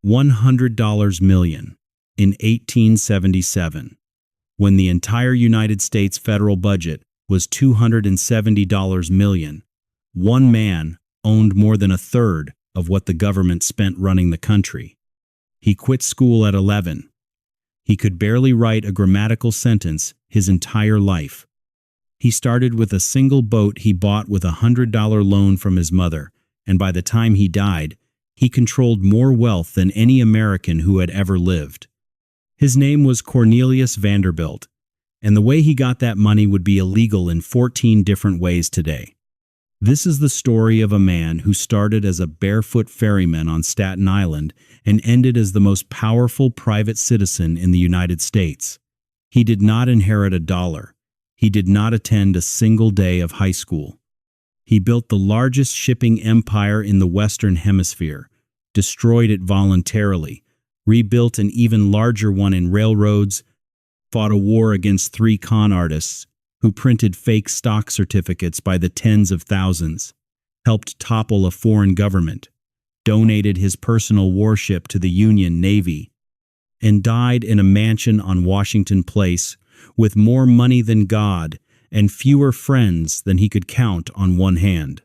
$100 million in 1877, when the entire United States federal budget was $270 million. One man owned more than a third of what the government spent running the country. He quit school at 11. He could barely write a grammatical sentence his entire life. He started with a single boat he bought with a $100 loan from his mother, and by the time he died, he controlled more wealth than any American who had ever lived. His name was Cornelius Vanderbilt, and the way he got that money would be illegal in 14 different ways today. This is the story of a man who started as a barefoot ferryman on Staten Island and ended as the most powerful private citizen in the United States. He did not inherit a dollar. He did not attend a single day of high school. He built the largest shipping empire in the Western Hemisphere, destroyed it voluntarily, rebuilt an even larger one in railroads, fought a war against 3 con artists who printed fake stock certificates by the tens of thousands, helped topple a foreign government, donated his personal warship to the Union Navy, and died in a mansion on Washington Place with more money than God and fewer friends than he could count on one hand.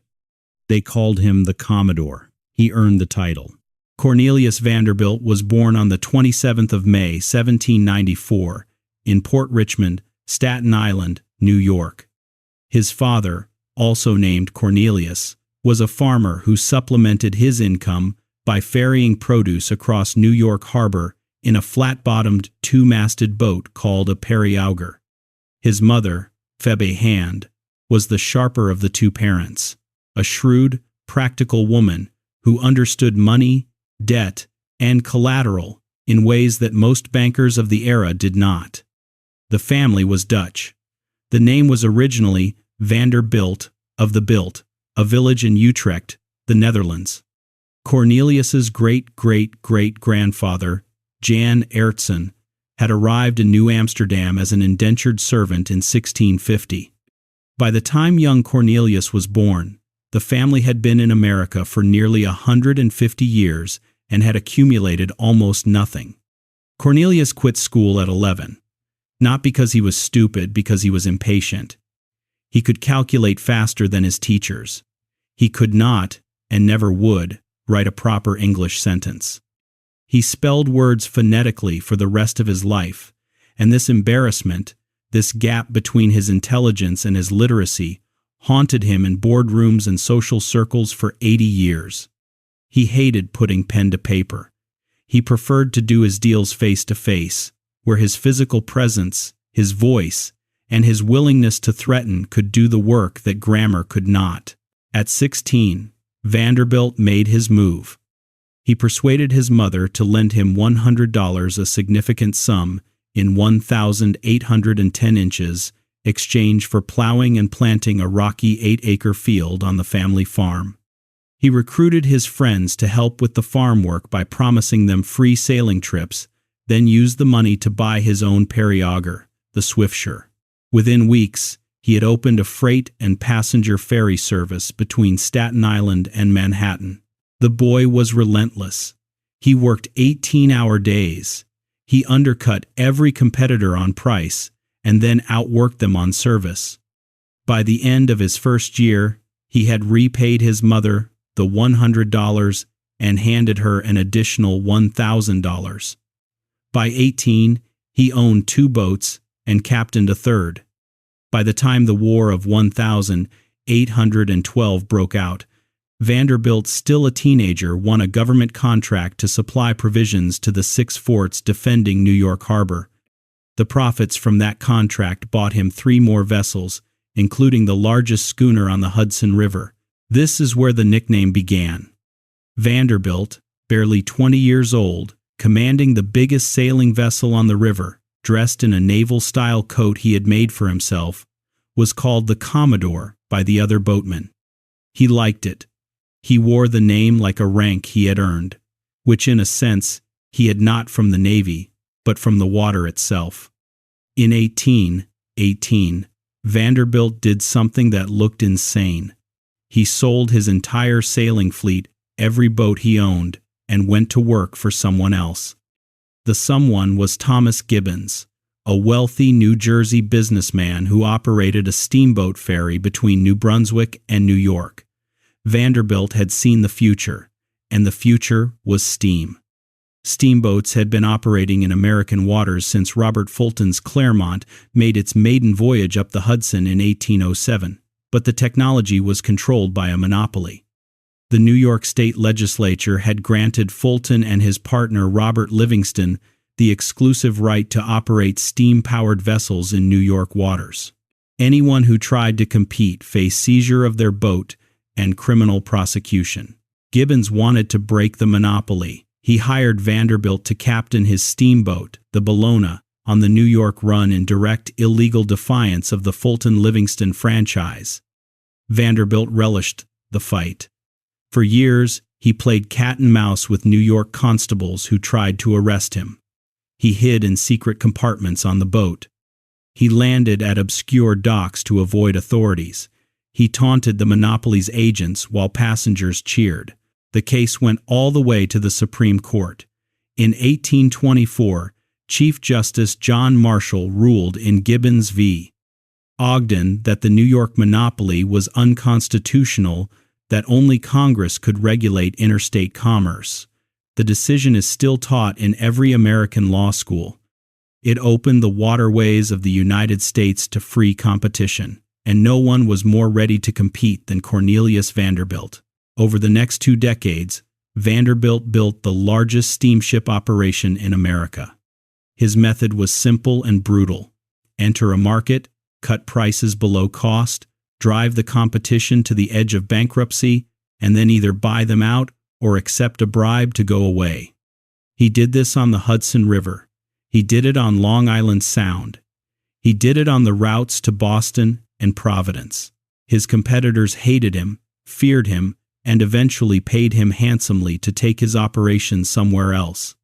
They called him the Commodore. He earned the title. Cornelius Vanderbilt was born on the 27th of May, 1794, in Port Richmond, Staten Island, New York. His father, also named Cornelius, was a farmer who supplemented his income by ferrying produce across New York Harbor in a flat-bottomed, 2-masted boat called a periauger. His mother, Phoebe Hand, was the sharper of the 2 parents, a shrewd, practical woman who understood money, debt, and collateral in ways that most bankers of the era did not. The family was Dutch. The name was originally Vanderbilt of the Bilt, a village in Utrecht, the Netherlands. Cornelius's great-great-great-grandfather, Jan Aertsen, had arrived in New Amsterdam as an indentured servant in 1650. By the time young Cornelius was born, the family had been in America for nearly 150 years and had accumulated almost nothing. Cornelius quit school at 11. Not because he was stupid, because he was impatient. He could calculate faster than his teachers. He could not, and never would, write a proper English sentence. He spelled words phonetically for the rest of his life, and this embarrassment, this gap between his intelligence and his literacy, haunted him in boardrooms and social circles for 80 years. He hated putting pen to paper. He preferred to do his deals face to face, where his physical presence, his voice, and his willingness to threaten could do the work that grammar could not. At 16, Vanderbilt made his move. He persuaded his mother to lend him $100, a significant sum, in 1,810 inches, exchange for plowing and planting a rocky 8-acre field on the family farm. He recruited his friends to help with the farm work by promising them free sailing trips, then used the money to buy his own periauger, the Swiftsure. Within weeks, he had opened a freight and passenger ferry service between Staten Island and Manhattan. The boy was relentless. He worked 18-hour days. He undercut every competitor on price and then outworked them on service. By the end of his first year, he had repaid his mother the $100 and handed her an additional $1,000. By 18, he owned 2 boats and captained a third. By the time the War of 1812 broke out, Vanderbilt, still a teenager, won a government contract to supply provisions to the 6 forts defending New York Harbor. The profits from that contract bought him 3 more vessels, including the largest schooner on the Hudson River. This is where the nickname began. Vanderbilt, barely 20 years old, commanding the biggest sailing vessel on the river, dressed in a naval-style coat he had made for himself, was called the Commodore by the other boatmen. He liked it. He wore the name like a rank he had earned, which in a sense he had not from the Navy, but from the water itself. In 1818, Vanderbilt did something that looked insane. He sold his entire sailing fleet, every boat he owned, and went to work for someone else. The someone was Thomas Gibbons, a wealthy New Jersey businessman who operated a steamboat ferry between New Brunswick and New York. Vanderbilt had seen the future, and the future was steam. Steamboats had been operating in American waters since Robert Fulton's Clermont made its maiden voyage up the Hudson in 1807, but the technology was controlled by a monopoly. The New York State Legislature had granted Fulton and his partner Robert Livingston the exclusive right to operate steam-powered vessels in New York waters. Anyone who tried to compete faced seizure of their boat and criminal prosecution. Gibbons wanted to break the monopoly. He hired Vanderbilt to captain his steamboat, the Bologna, on the New York run in direct illegal defiance of the Fulton-Livingston franchise. Vanderbilt relished the fight. For years, he played cat and mouse with New York constables who tried to arrest him. He hid in secret compartments on the boat. He landed at obscure docks to avoid authorities. He taunted the monopoly's agents while passengers cheered. The case went all the way to the Supreme Court. In 1824, Chief Justice John Marshall ruled in Gibbons v. Ogden that the New York monopoly was unconstitutional, that only Congress could regulate interstate commerce. The decision is still taught in every American law school. It opened the waterways of the United States to free competition, and no one was more ready to compete than Cornelius Vanderbilt. Over the next 2 decades, Vanderbilt built the largest steamship operation in America. His method was simple and brutal. Enter a market, cut prices below cost, drive the competition to the edge of bankruptcy, and then either buy them out or accept a bribe to go away. He did this on the Hudson River. He did it on Long Island Sound. He did it on the routes to Boston and Providence. His competitors hated him, feared him, and eventually paid him handsomely to take his operation somewhere else.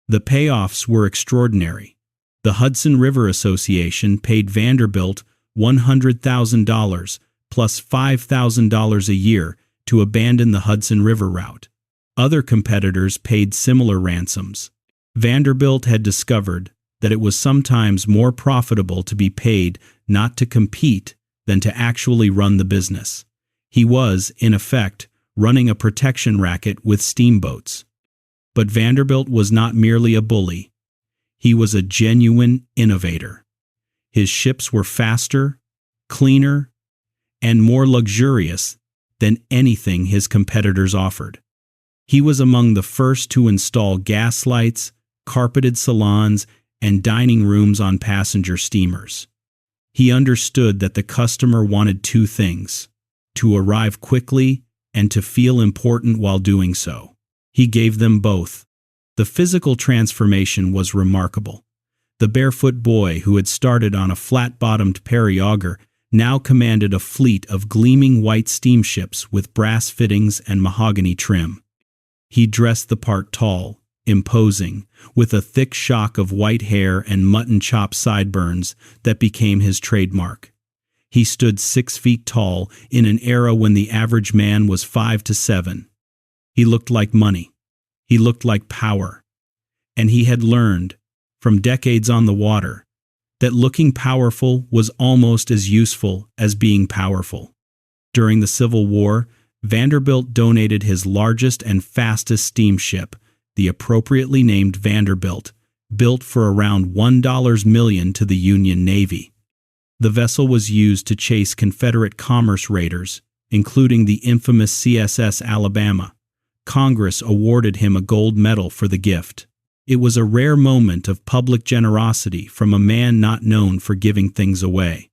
The payoffs were extraordinary. The Hudson River Association paid Vanderbilt $100,000 plus $5,000 a year to abandon the Hudson River route. Other competitors paid similar ransoms. Vanderbilt had discovered that it was sometimes more profitable to be paid not to compete than to actually run the business. He was, in effect, running a protection racket with steamboats. But Vanderbilt was not merely a bully. He was a genuine innovator. His ships were faster, cleaner, and more luxurious than anything his competitors offered. He was among the first to install gas lights, carpeted salons, and dining rooms on passenger steamers. He understood that the customer wanted 2 things: to arrive quickly and to feel important while doing so. He gave them both. The physical transformation was remarkable. The barefoot boy who had started on a flat-bottomed Perry auger now commanded a fleet of gleaming white steamships with brass fittings and mahogany trim. He dressed the part tall, imposing, with a thick shock of white hair and mutton chop sideburns that became his trademark. He stood 6 feet tall in an era when the average man was 5 to 7. He looked like money. He looked like power. And he had learned, from decades on the water, that looking powerful was almost as useful as being powerful. During the Civil War, Vanderbilt donated his largest and fastest steamship, the appropriately named Vanderbilt, built for around $1 million to the Union Navy. The vessel was used to chase Confederate commerce raiders, including the infamous CSS Alabama. Congress awarded him a gold medal for the gift. It was a rare moment of public generosity from a man not known for giving things away.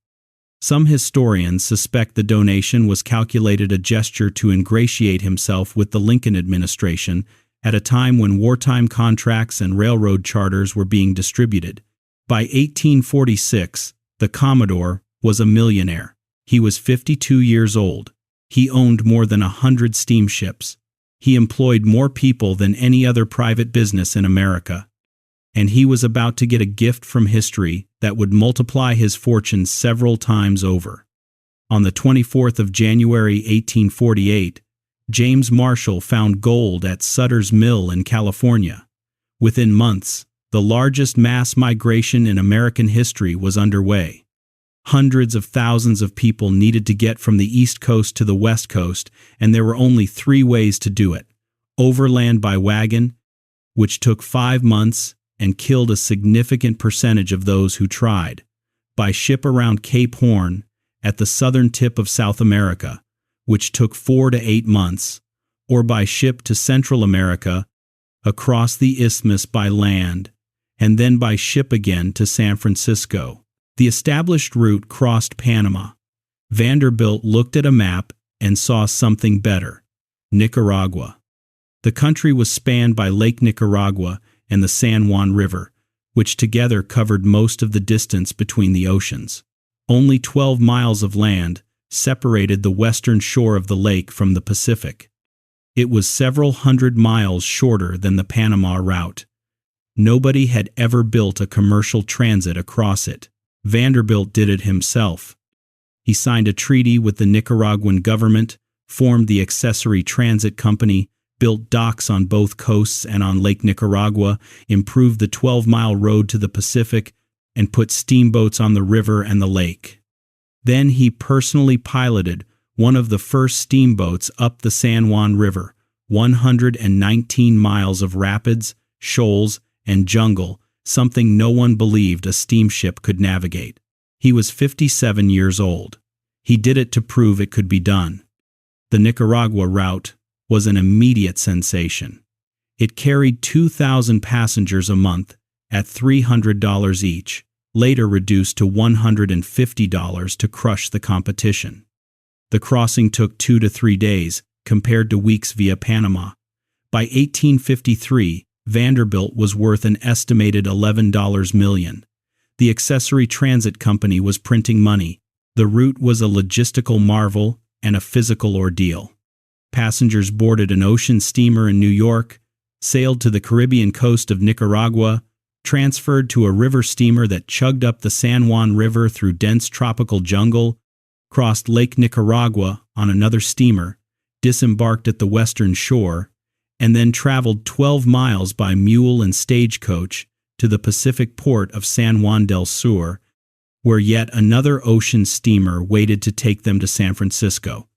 Some historians suspect the donation was calculated a gesture to ingratiate himself with the Lincoln administration at a time when wartime contracts and railroad charters were being distributed. By 1846, the Commodore was a millionaire. He was 52 years old. He owned more than 100 steamships. He employed more people than any other private business in America. And he was about to get a gift from history that would multiply his fortune several times over. On the 24th of January 1848, James Marshall found gold at Sutter's Mill in California. Within months, the largest mass migration in American history was underway. Hundreds of thousands of people needed to get from the East Coast to the West Coast, and there were only 3 ways to do it: overland by wagon, which took 5 months and killed a significant percentage of those who tried; by ship around Cape Horn, at the southern tip of South America, which took 4 to 8 months; or by ship to Central America, across the isthmus by land, and then by ship again to San Francisco. The established route crossed Panama. Vanderbilt looked at a map and saw something better: Nicaragua. The country was spanned by Lake Nicaragua and the San Juan River, which together covered most of the distance between the oceans. Only 12 miles of land separated the western shore of the lake from the Pacific. It was several hundred miles shorter than the Panama route. Nobody had ever built a commercial transit across it. Vanderbilt did it himself. He signed a treaty with the Nicaraguan government, formed the Accessory Transit Company, built docks on both coasts and on Lake Nicaragua, improved the 12-mile road to the Pacific, and put steamboats on the river and the lake. Then he personally piloted one of the first steamboats up the San Juan River, 119 miles of rapids, shoals, and jungle, something no one believed a steamship could navigate. He was 57 years old. He did it to prove it could be done. The Nicaragua route was an immediate sensation. It carried 2,000 passengers a month at $300 each, later reduced to $150 to crush the competition. The crossing took 2 to 3 days, compared to weeks via Panama. By 1853, Vanderbilt was worth an estimated $11 million. The Accessory Transit Company was printing money. The route was a logistical marvel and a physical ordeal. Passengers boarded an ocean steamer in New York, sailed to the Caribbean coast of Nicaragua, transferred to a river steamer that chugged up the San Juan River through dense tropical jungle, crossed Lake Nicaragua on another steamer, disembarked at the western shore, and then traveled 12 miles by mule and stagecoach to the Pacific port of San Juan del Sur, where yet another ocean steamer waited to take them to San Francisco.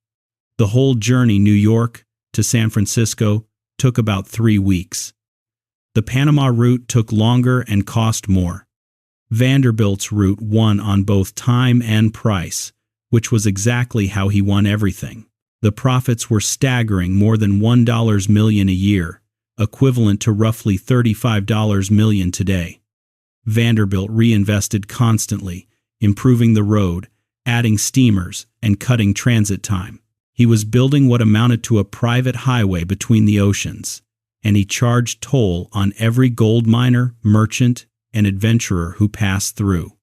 The whole journey, New York to San Francisco, took about 3 weeks. The Panama route took longer and cost more. Vanderbilt's route won on both time and price, which was exactly how he won everything. The profits were staggering, more than $1 million a year, equivalent to roughly $35 million today. Vanderbilt reinvested constantly, improving the road, adding steamers, and cutting transit time. He was building what amounted to a private highway between the oceans, and he charged toll on every gold miner, merchant, and adventurer who passed through.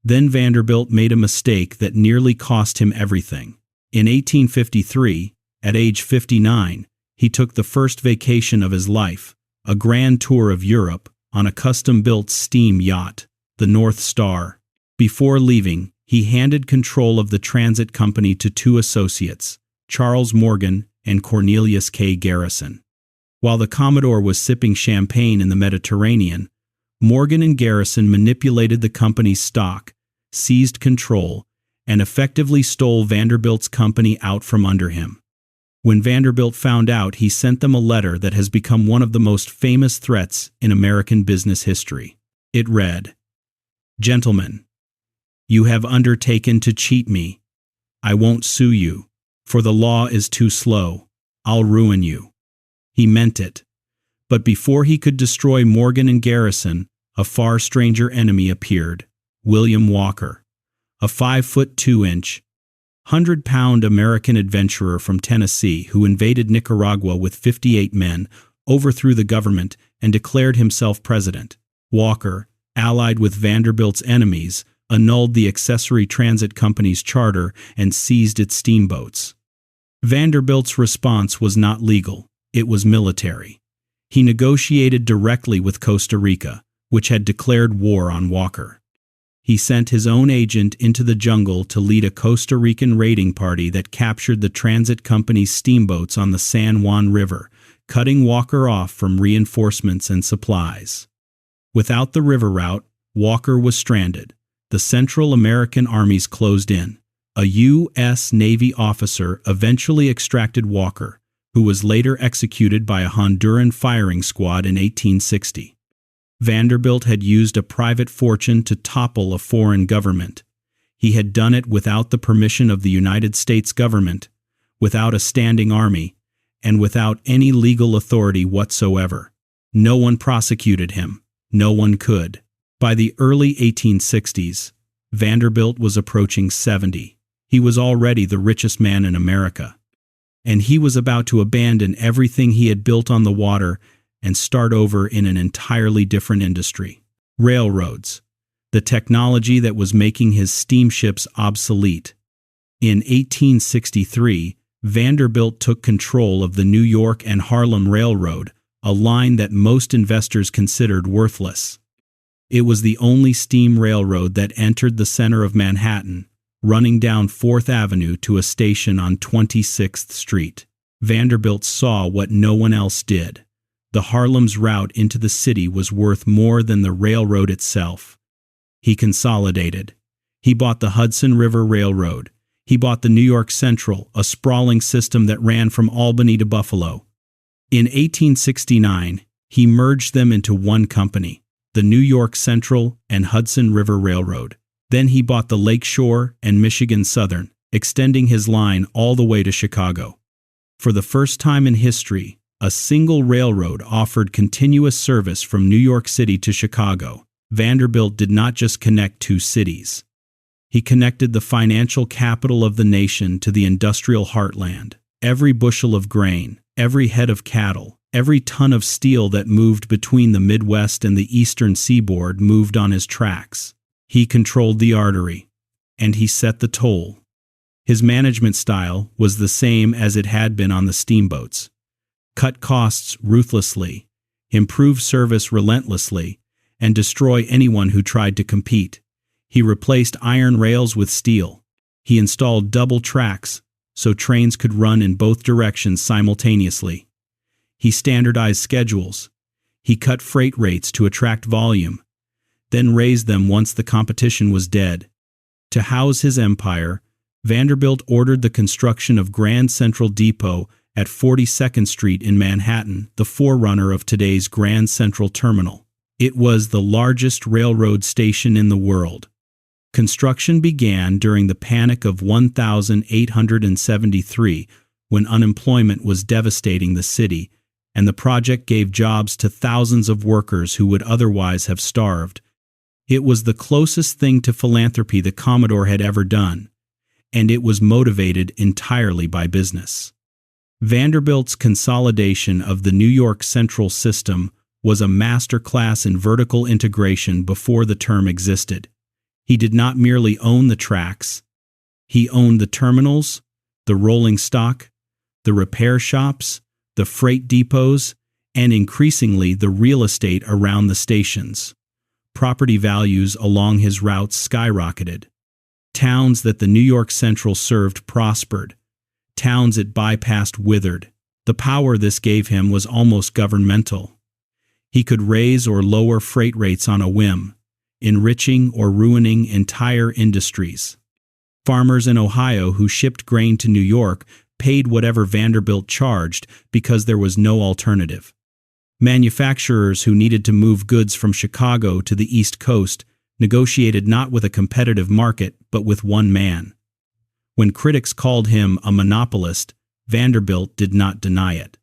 Then Vanderbilt made a mistake that nearly cost him everything. In 1853, at age 59, he took the first vacation of his life, a grand tour of Europe, on a custom-built steam yacht, the North Star. Before leaving, he handed control of the transit company to 2 associates, Charles Morgan and Cornelius Garrison. While the Commodore was sipping champagne in the Mediterranean, Morgan and Garrison manipulated the company's stock, seized control, and effectively stole Vanderbilt's company out from under him. When Vanderbilt found out, he sent them a letter that has become one of the most famous threats in American business history. It read, "Gentlemen, you have undertaken to cheat me. I won't sue you, for the law is too slow. I'll ruin you." He meant it. But before he could destroy Morgan and Garrison, a far stranger enemy appeared: William Walker, a 5'2", 100-pound American adventurer from Tennessee who invaded Nicaragua with 58 men, overthrew the government, and declared himself president. Walker, allied with Vanderbilt's enemies, annulled the Accessory Transit Company's charter and seized its steamboats. Vanderbilt's response was not legal, it was military. He negotiated directly with Costa Rica, which had declared war on Walker. He sent his own agent into the jungle to lead a Costa Rican raiding party that captured the transit company's steamboats on the San Juan River, cutting Walker off from reinforcements and supplies. Without the river route, Walker was stranded. The Central American armies closed in. A U.S. Navy officer eventually extracted Walker, who was later executed by a Honduran firing squad in 1860. Vanderbilt had used a private fortune to topple a foreign government. He had done it without the permission of the United States government, without a standing army, and without any legal authority whatsoever. No one prosecuted him. No one could. By the early 1860s, Vanderbilt was approaching 70. He was already the richest man in America. And he was about to abandon everything he had built on the water and start over in an entirely different industry. Railroads, the technology that was making his steamships obsolete. In 1863, Vanderbilt took control of the New York and Harlem Railroad, a line that most investors considered worthless. It was the only steam railroad that entered the center of Manhattan, running down 4th Avenue to a station on 26th Street. Vanderbilt saw what no one else did. The Harlem's route into the city was worth more than the railroad itself. He consolidated. He bought the Hudson River Railroad. He bought the New York Central, a sprawling system that ran from Albany to Buffalo. In 1869, he merged them into one company, the New York Central and Hudson River Railroad. Then he bought the Lake Shore and Michigan Southern, extending his line all the way to Chicago. For the first time in history, a single railroad offered continuous service from New York City to Chicago. Vanderbilt did not just connect two cities. He connected the financial capital of the nation to the industrial heartland. Every bushel of grain, every head of cattle, every ton of steel that moved between the Midwest and the eastern seaboard moved on his tracks. He controlled the artery, and he set the toll. His management style was the same as it had been on the steamboats. Cut costs ruthlessly, improve service relentlessly, and destroy anyone who tried to compete. He replaced iron rails with steel. He installed double tracks so trains could run in both directions simultaneously. He standardized schedules. He cut freight rates to attract volume, then raised them once the competition was dead. To house his empire, Vanderbilt ordered the construction of Grand Central Depot at 42nd Street in Manhattan, the forerunner of today's Grand Central Terminal. It was the largest railroad station in the world. Construction began during the Panic of 1873, when unemployment was devastating the city, and the project gave jobs to thousands of workers who would otherwise have starved. It was the closest thing to philanthropy the Commodore had ever done, and it was motivated entirely by business. Vanderbilt's consolidation of the New York Central system was a masterclass in vertical integration before the term existed. He did not merely own the tracks. He owned the terminals, the rolling stock, the repair shops, the freight depots, and increasingly the real estate around the stations. Property values along his routes skyrocketed. Towns that the New York Central served prospered. Towns it bypassed withered. The power this gave him was almost governmental. He could raise or lower freight rates on a whim, enriching or ruining entire industries. Farmers in Ohio who shipped grain to New York paid whatever Vanderbilt charged because there was no alternative. Manufacturers who needed to move goods from Chicago to the East Coast negotiated not with a competitive market but with one man. When critics called him a monopolist, Vanderbilt did not deny it.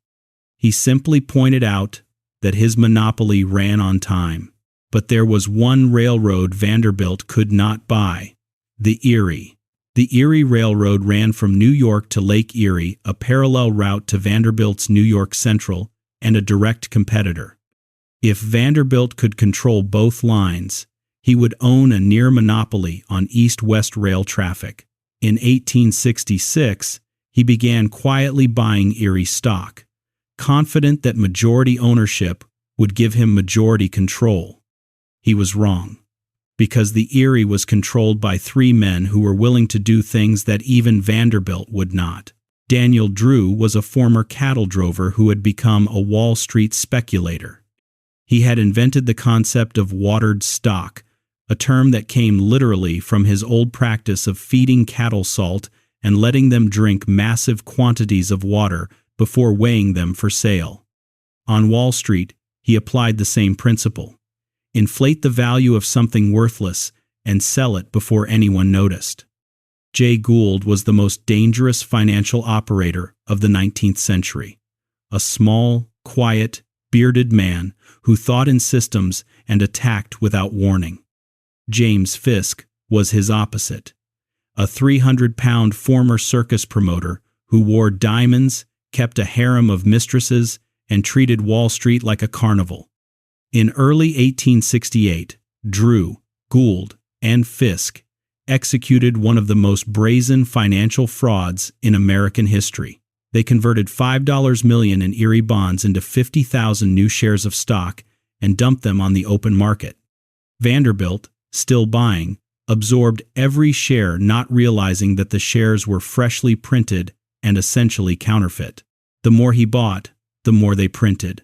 He simply pointed out that his monopoly ran on time. But there was one railroad Vanderbilt could not buy: the Erie. The Erie Railroad ran from New York to Lake Erie, a parallel route to Vanderbilt's New York Central, and a direct competitor. If Vanderbilt could control both lines, he would own a near monopoly on east-west rail traffic. In 1866, he began quietly buying Erie stock, confident that majority ownership would give him majority control. He was wrong. because the Erie was controlled by three men who were willing to do things that even Vanderbilt would not. Daniel Drew was a former cattle drover who had become a Wall Street speculator. He had invented the concept of watered stock, a term that came literally from his old practice of feeding cattle salt and letting them drink massive quantities of water before weighing them for sale. On Wall Street, he applied the same principle. Inflate the value of something worthless and sell it before anyone noticed. Jay Gould was the most dangerous financial operator of the 19th century. A small, quiet, bearded man who thought in systems and attacked without warning. James Fisk was his opposite. A 300-pound former circus promoter who wore diamonds, kept a harem of mistresses, and treated Wall Street like a carnival. In early 1868, Drew, Gould, and Fisk executed one of the most brazen financial frauds in American history. They converted $5 million in Erie bonds into 50,000 new shares of stock and dumped them on the open market. Vanderbilt, still buying, absorbed every share, not realizing that the shares were freshly printed and essentially counterfeit. The more he bought, the more they printed.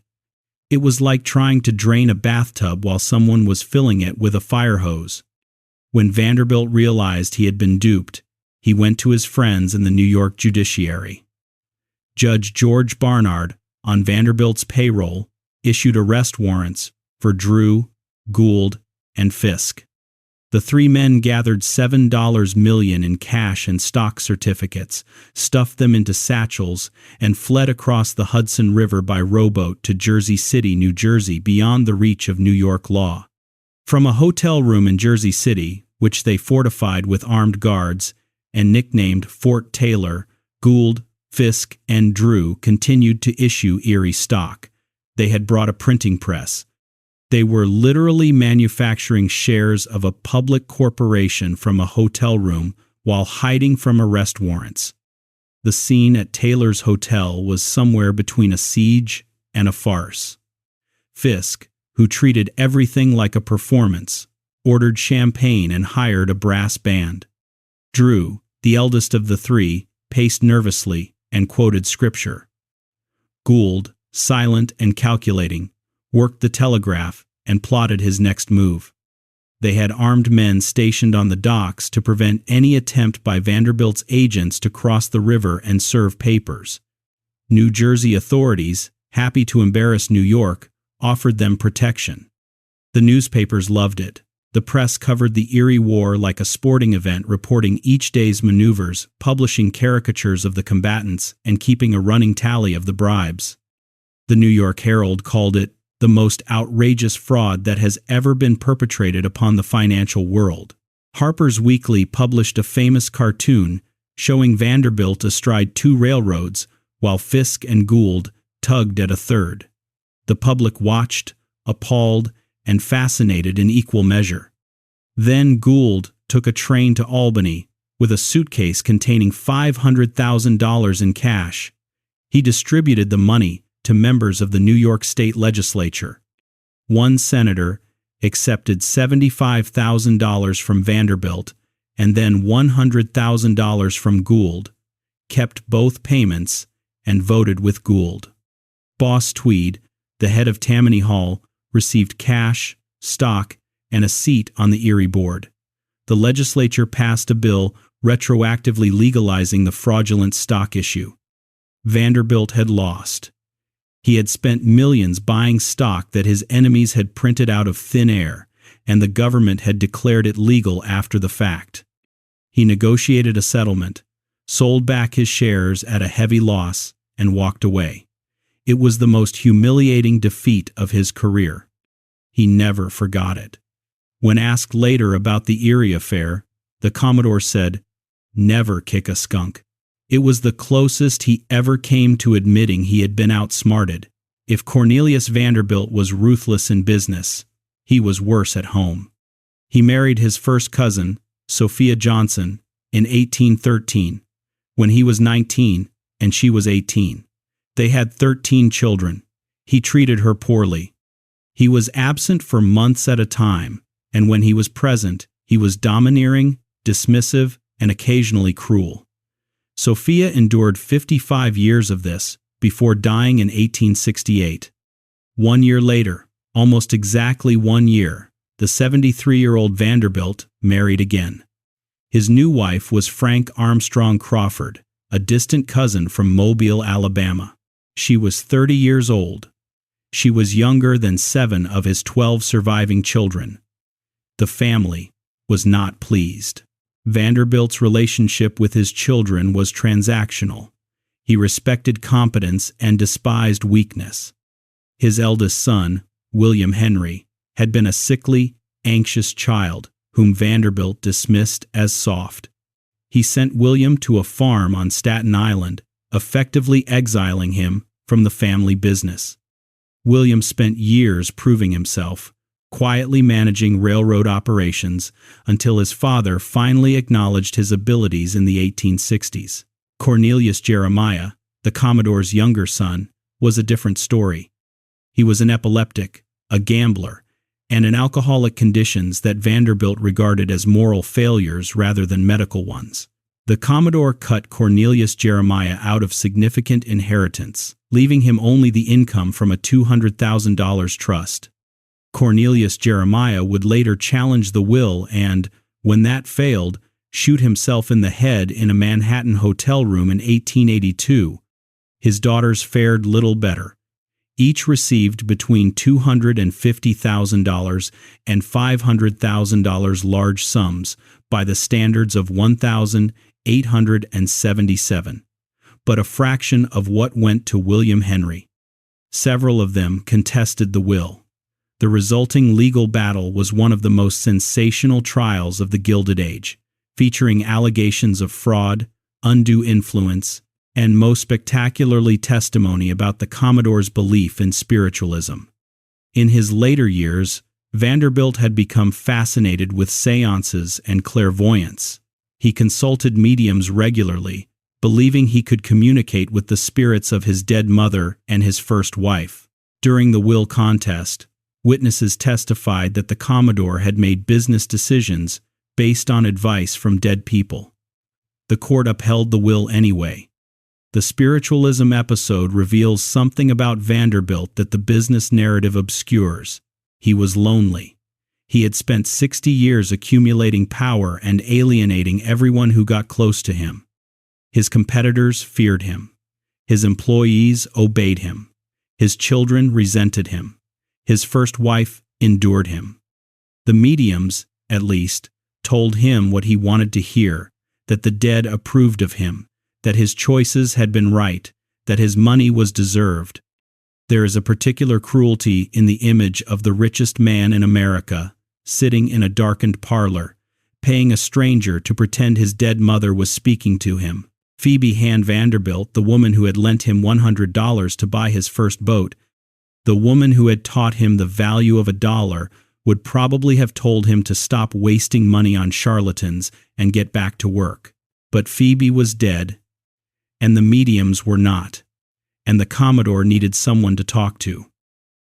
It was like trying to drain a bathtub while someone was filling it with a fire hose. When Vanderbilt realized he had been duped, he went to his friends in the New York judiciary. Judge George Barnard, on Vanderbilt's payroll, issued arrest warrants for Drew, Gould, and Fisk. The three men gathered $7 million in cash and stock certificates, stuffed them into satchels, and fled across the Hudson River by rowboat to Jersey City, New Jersey, beyond the reach of New York law. From a hotel room in Jersey City, which they fortified with armed guards and nicknamed Fort Taylor, Gould, Fisk, and Drew continued to issue Erie stock. They had brought a printing press. They were literally manufacturing shares of a public corporation from a hotel room while hiding from arrest warrants. The scene at Taylor's hotel was somewhere between a siege and a farce. Fisk, who treated everything like a performance, ordered champagne and hired a brass band. Drew, the eldest of the three, paced nervously and quoted scripture. Gould, silent and calculating, worked the telegraph and plotted his next move. They had armed men stationed on the docks to prevent any attempt by Vanderbilt's agents to cross the river and serve papers. New Jersey authorities, happy to embarrass New York, offered them protection. The newspapers loved it. The press covered the Erie War like a sporting event, reporting each day's maneuvers, publishing caricatures of the combatants, and keeping a running tally of the bribes. The New York Herald called it the most outrageous fraud that has ever been perpetrated upon the financial world. Harper's Weekly published a famous cartoon showing Vanderbilt astride two railroads while Fisk and Gould tugged at a third. The public watched, appalled, and fascinated in equal measure. Then Gould took a train to Albany with a suitcase containing $500,000 in cash. He distributed the money to members of the New York State Legislature. One senator accepted $75,000 from Vanderbilt and then $100,000 from Gould, kept both payments, and voted with Gould. Boss Tweed, the head of Tammany Hall, received cash, stock, and a seat on the Erie board. The legislature passed a bill retroactively legalizing the fraudulent stock issue. Vanderbilt had lost. He had spent millions buying stock that his enemies had printed out of thin air, and the government had declared it legal after the fact. He negotiated a settlement, sold back his shares at a heavy loss, and walked away. It was the most humiliating defeat of his career. He never forgot it. When asked later about the Erie affair, the Commodore said, "Never kick a skunk." It was the closest he ever came to admitting he had been outsmarted. If Cornelius Vanderbilt was ruthless in business, he was worse at home. He married his first cousin, Sophia Johnson, in 1813, when he was 19 and she was 18. They had 13 children. He treated her poorly. He was absent for months at a time, and when he was present, he was domineering, dismissive, and occasionally cruel. Sophia endured 55 years of this before dying in 1868. 1 year later, almost exactly 1 year, the 73-year-old Vanderbilt married again. His new wife was Frank Armstrong Crawford, a distant cousin from Mobile, Alabama. She was 30 years old. She was younger than 7 of his 12 surviving children. The family was not pleased. Vanderbilt's relationship with his children was transactional. He respected competence and despised weakness. His eldest son, William Henry, had been a sickly, anxious child whom Vanderbilt dismissed as soft. He sent William to a farm on Staten Island, effectively exiling him from the family business. William spent years proving himself, quietly managing railroad operations until his father finally acknowledged his abilities in the 1860s. Cornelius Jeremiah, the Commodore's younger son, was a different story. He was an epileptic, a gambler, and in alcoholic conditions that Vanderbilt regarded as moral failures rather than medical ones. The Commodore cut Cornelius Jeremiah out of significant inheritance, leaving him only the income from a $200,000 trust. Cornelius Jeremiah would later challenge the will and, when that failed, shoot himself in the head in a Manhattan hotel room in 1882. His daughters fared little better. Each received between $250,000 and $500,000 large sums by the standards of 1,877, but a fraction of what went to William Henry. Several of them contested the will. The resulting legal battle was one of the most sensational trials of the Gilded Age, featuring allegations of fraud, undue influence, and most spectacularly testimony about the Commodore's belief in spiritualism. In his later years, Vanderbilt had become fascinated with seances and clairvoyance. He consulted mediums regularly, believing he could communicate with the spirits of his dead mother and his first wife. During the will contest, witnesses testified that the Commodore had made business decisions based on advice from dead people. The court upheld the will anyway. The spiritualism episode reveals something about Vanderbilt that the business narrative obscures. He was lonely. He had spent 60 years accumulating power and alienating everyone who got close to him. His competitors feared him. His employees obeyed him. His children resented him. His first wife endured him. The mediums, at least, told him what he wanted to hear, that the dead approved of him, that his choices had been right, that his money was deserved. There is a particular cruelty in the image of the richest man in America, sitting in a darkened parlor, paying a stranger to pretend his dead mother was speaking to him. Phoebe Hand Vanderbilt, the woman who had lent him $100 to buy his first boat, the woman who had taught him the value of $1, would probably have told him to stop wasting money on charlatans and get back to work. But Phoebe was dead, and the mediums were not, and the Commodore needed someone to talk to.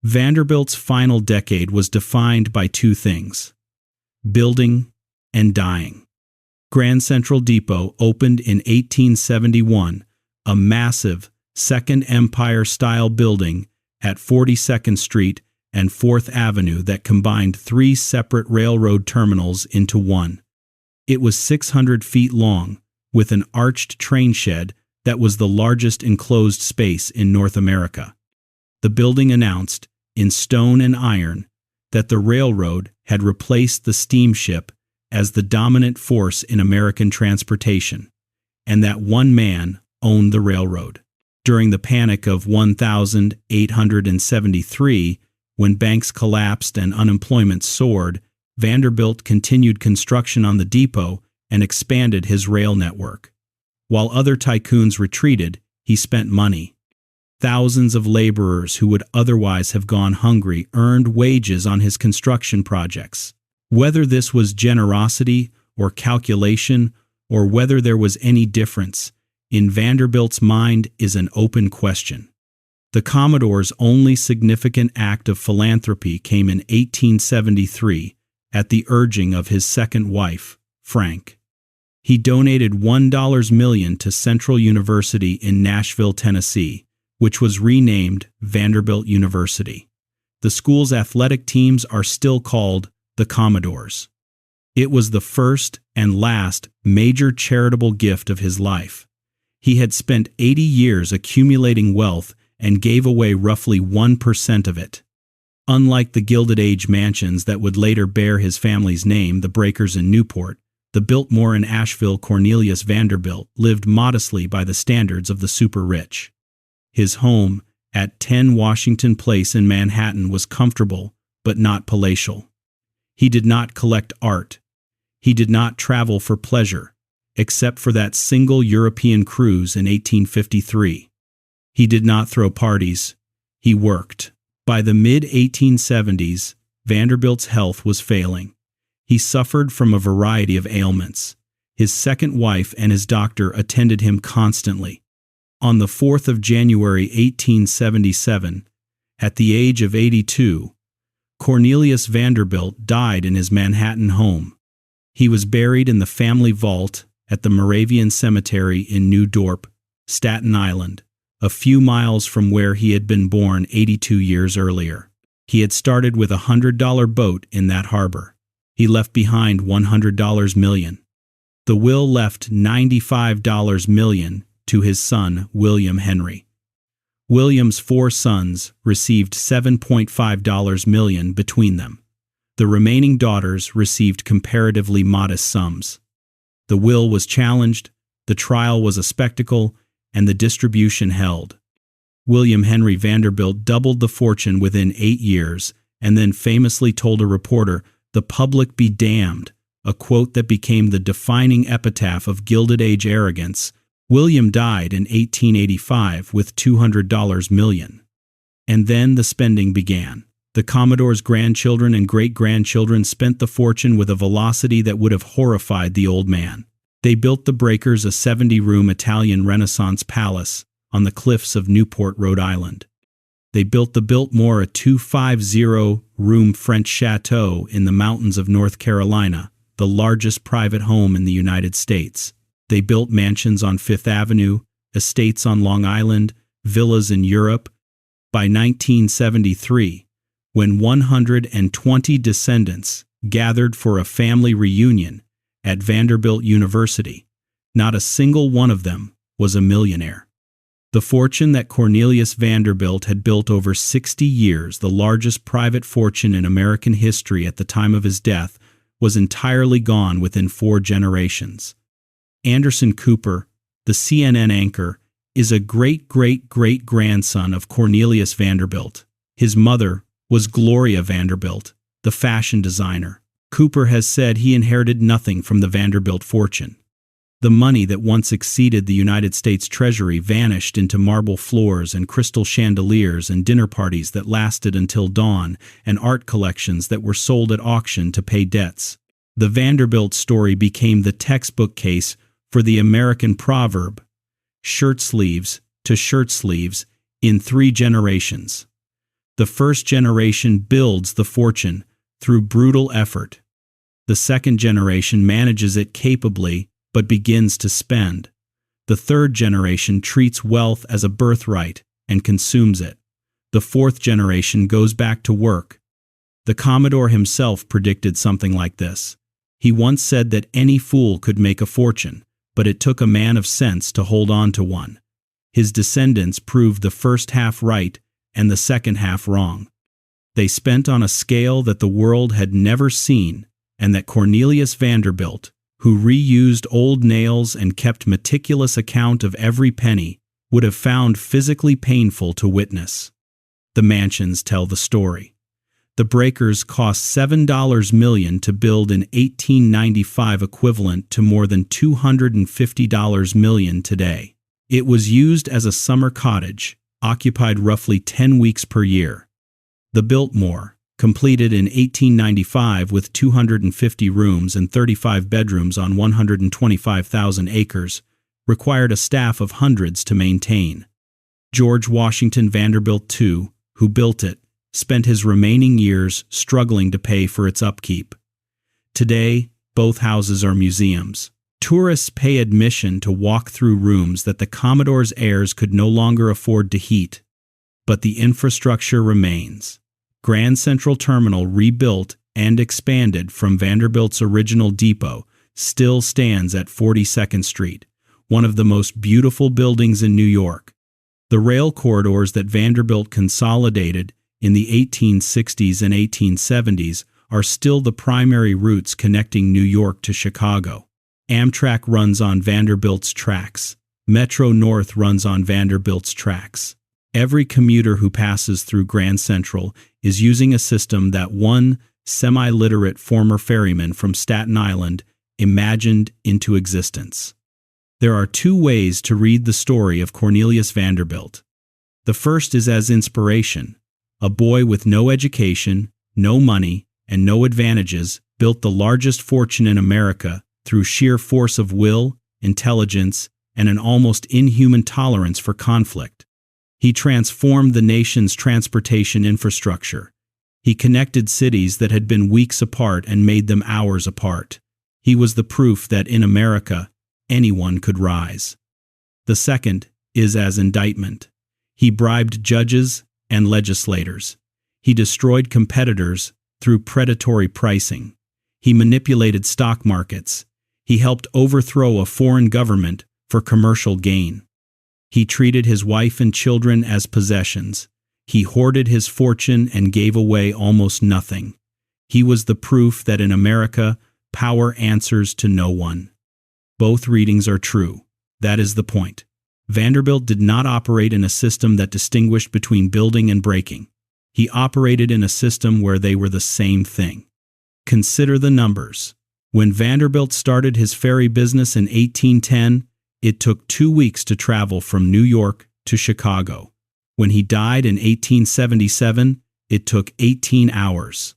Vanderbilt's final decade was defined by two things: building and dying. Grand Central Depot opened in 1871, a massive Second Empire-style building at 42nd Street and 4th Avenue that combined 3 separate railroad terminals into one. It was 600 feet long, with an arched train shed that was the largest enclosed space in North America. The building announced, in stone and iron, that the railroad had replaced the steamship as the dominant force in American transportation, and that one man owned the railroad. During the Panic of 1873, when banks collapsed and unemployment soared, Vanderbilt continued construction on the depot and expanded his rail network. While other tycoons retreated, he spent money. Thousands of laborers who would otherwise have gone hungry earned wages on his construction projects. Whether this was generosity or calculation, or whether there was any difference, in Vanderbilt's mind is an open question. The Commodore's only significant act of philanthropy came in 1873, at the urging of his second wife, Frank. He donated $1 million to Central University in Nashville, Tennessee, which was renamed Vanderbilt University. The school's athletic teams are still called the Commodores. It was the first and last major charitable gift of his life. He had spent 80 years accumulating wealth and gave away roughly 1% of it. Unlike the Gilded Age mansions that would later bear his family's name, the Breakers in Newport, the Biltmore in Asheville Cornelius Vanderbilt lived modestly by the standards of the super-rich. His home, at 10 Washington Place in Manhattan, was comfortable, but not palatial. He did not collect art. He did not travel for pleasure, except for that single European cruise in 1853. He did not throw parties. He worked. By the mid-1870s, Vanderbilt's health was failing. He suffered from a variety of ailments. His second wife and his doctor attended him constantly. On the 4th of January 1877, at the age of 82, Cornelius Vanderbilt died in his Manhattan home. He was buried in the family vault at the Moravian Cemetery in New Dorp, Staten Island, a few miles from where he had been born 82 years earlier. He had started with a $100 boat in that harbor. He left behind $100 million. The will left $95 million to his son, William Henry. William's 4 sons received $7.5 million between them. The remaining daughters received comparatively modest sums. The will was challenged, the trial was a spectacle, and the distribution held. William Henry Vanderbilt doubled the fortune within 8 years, and then famously told a reporter, "The public be damned," a quote that became the defining epitaph of Gilded Age arrogance. William died in 1885 with $200 million. And then the spending began. The Commodore's grandchildren and great-grandchildren spent the fortune with a velocity that would have horrified the old man. They built the Breakers a 70-room Italian Renaissance palace on the cliffs of Newport, Rhode Island. They built the Biltmore a 250-room French chateau in the mountains of North Carolina, the largest private home in the United States. They built mansions on Fifth Avenue, estates on Long Island, villas in Europe. By 1973, when 120 descendants gathered for a family reunion at Vanderbilt University, not a single one of them was a millionaire. The fortune that Cornelius Vanderbilt had built over 60 years, the largest private fortune in American history at the time of his death, was entirely gone within 4 generations. Anderson Cooper, the CNN anchor, is a great-great-great-grandson of Cornelius Vanderbilt. His mother was Gloria Vanderbilt, the fashion designer. Cooper has said he inherited nothing from the Vanderbilt fortune. The money that once exceeded the United States Treasury vanished into marble floors and crystal chandeliers and dinner parties that lasted until dawn and art collections that were sold at auction to pay debts. The Vanderbilt story became the textbook case for the American proverb, shirt sleeves to shirt sleeves, in 3 generations. The first generation builds the fortune through brutal effort. The second generation manages it capably but begins to spend. The third generation treats wealth as a birthright and consumes it. The fourth generation goes back to work. The Commodore himself predicted something like this. He once said that any fool could make a fortune, but it took a man of sense to hold on to one. His descendants proved the first half right and the second half wrong. They spent on a scale that the world had never seen, and that Cornelius Vanderbilt, who reused old nails and kept meticulous account of every penny, would have found physically painful to witness. The mansions tell the story. The Breakers cost $7 million to build in 1895, equivalent to more than $250 million today. It was used as a summer cottage, occupied roughly 10 weeks per year. The Biltmore, completed in 1895 with 250 rooms and 35 bedrooms on 125,000 acres, required a staff of hundreds to maintain. George Washington Vanderbilt II, who built it, spent his remaining years struggling to pay for its upkeep. Today, both houses are museums. Tourists pay admission to walk through rooms that the Commodore's heirs could no longer afford to heat. But the infrastructure remains. Grand Central Terminal, rebuilt and expanded from Vanderbilt's original depot, still stands at 42nd Street, one of the most beautiful buildings in New York. The rail corridors that Vanderbilt consolidated in the 1860s and 1870s are still the primary routes connecting New York to Chicago. Amtrak runs on Vanderbilt's tracks. Metro North runs on Vanderbilt's tracks. Every commuter who passes through Grand Central is using a system that one semi-literate former ferryman from Staten Island imagined into existence. There are two ways to read the story of Cornelius Vanderbilt. The first is as inspiration. A boy with no education, no money, and no advantages built the largest fortune in America through sheer force of will, intelligence, and an almost inhuman tolerance for conflict. He transformed the nation's transportation infrastructure. He connected cities that had been weeks apart and made them hours apart. He was the proof that in America, anyone could rise. The second is as indictment. He bribed judges and legislators. He destroyed competitors through predatory pricing. He manipulated stock markets. He helped overthrow a foreign government for commercial gain. He treated his wife and children as possessions. He hoarded his fortune and gave away almost nothing. He was the proof that in America, power answers to no one. Both readings are true. That is the point. Vanderbilt did not operate in a system that distinguished between building and breaking. He operated in a system where they were the same thing. Consider the numbers. When Vanderbilt started his ferry business in 1810, it took 2 weeks to travel from New York to Chicago. When he died in 1877, it took 18 hours.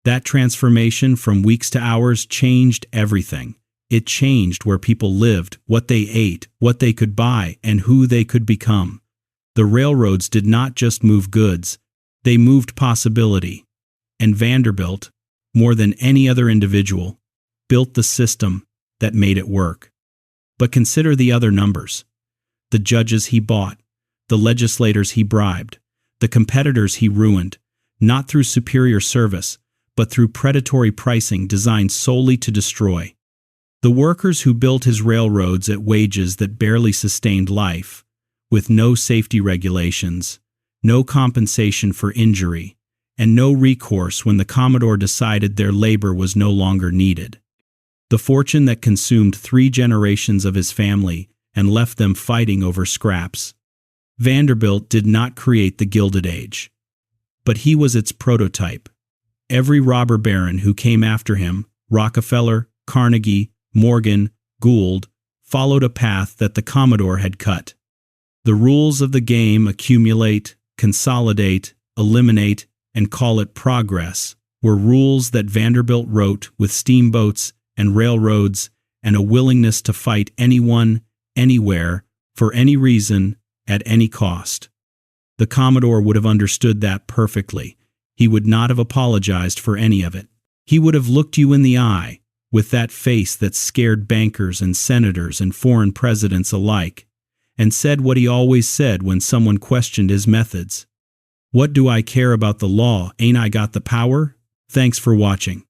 That transformation from weeks to hours changed everything. It changed where people lived, what they ate, what they could buy, and who they could become. The railroads did not just move goods, they moved possibility. And Vanderbilt, more than any other individual, built the system that made it work. But consider the other numbers. The judges he bought, the legislators he bribed, the competitors he ruined, not through superior service, but through predatory pricing designed solely to destroy. The workers who built his railroads at wages that barely sustained life, with no safety regulations, no compensation for injury, and no recourse when the Commodore decided their labor was no longer needed. The fortune that consumed 3 generations of his family and left them fighting over scraps. Vanderbilt did not create the Gilded Age, but he was its prototype. Every robber baron who came after him, Rockefeller, Carnegie, Morgan, Gould, followed a path that the Commodore had cut. The rules of the game accumulate, consolidate, eliminate, and call it progress were rules that Vanderbilt wrote with steamboats and railroads and a willingness to fight anyone, anywhere, for any reason, at any cost. The Commodore would have understood that perfectly. He would not have apologized for any of it. He would have looked you in the eye, with that face that scared bankers and senators and foreign presidents alike, and said what he always said when someone questioned his methods. What do I care about the law? Ain't I got the power? Thanks for watching.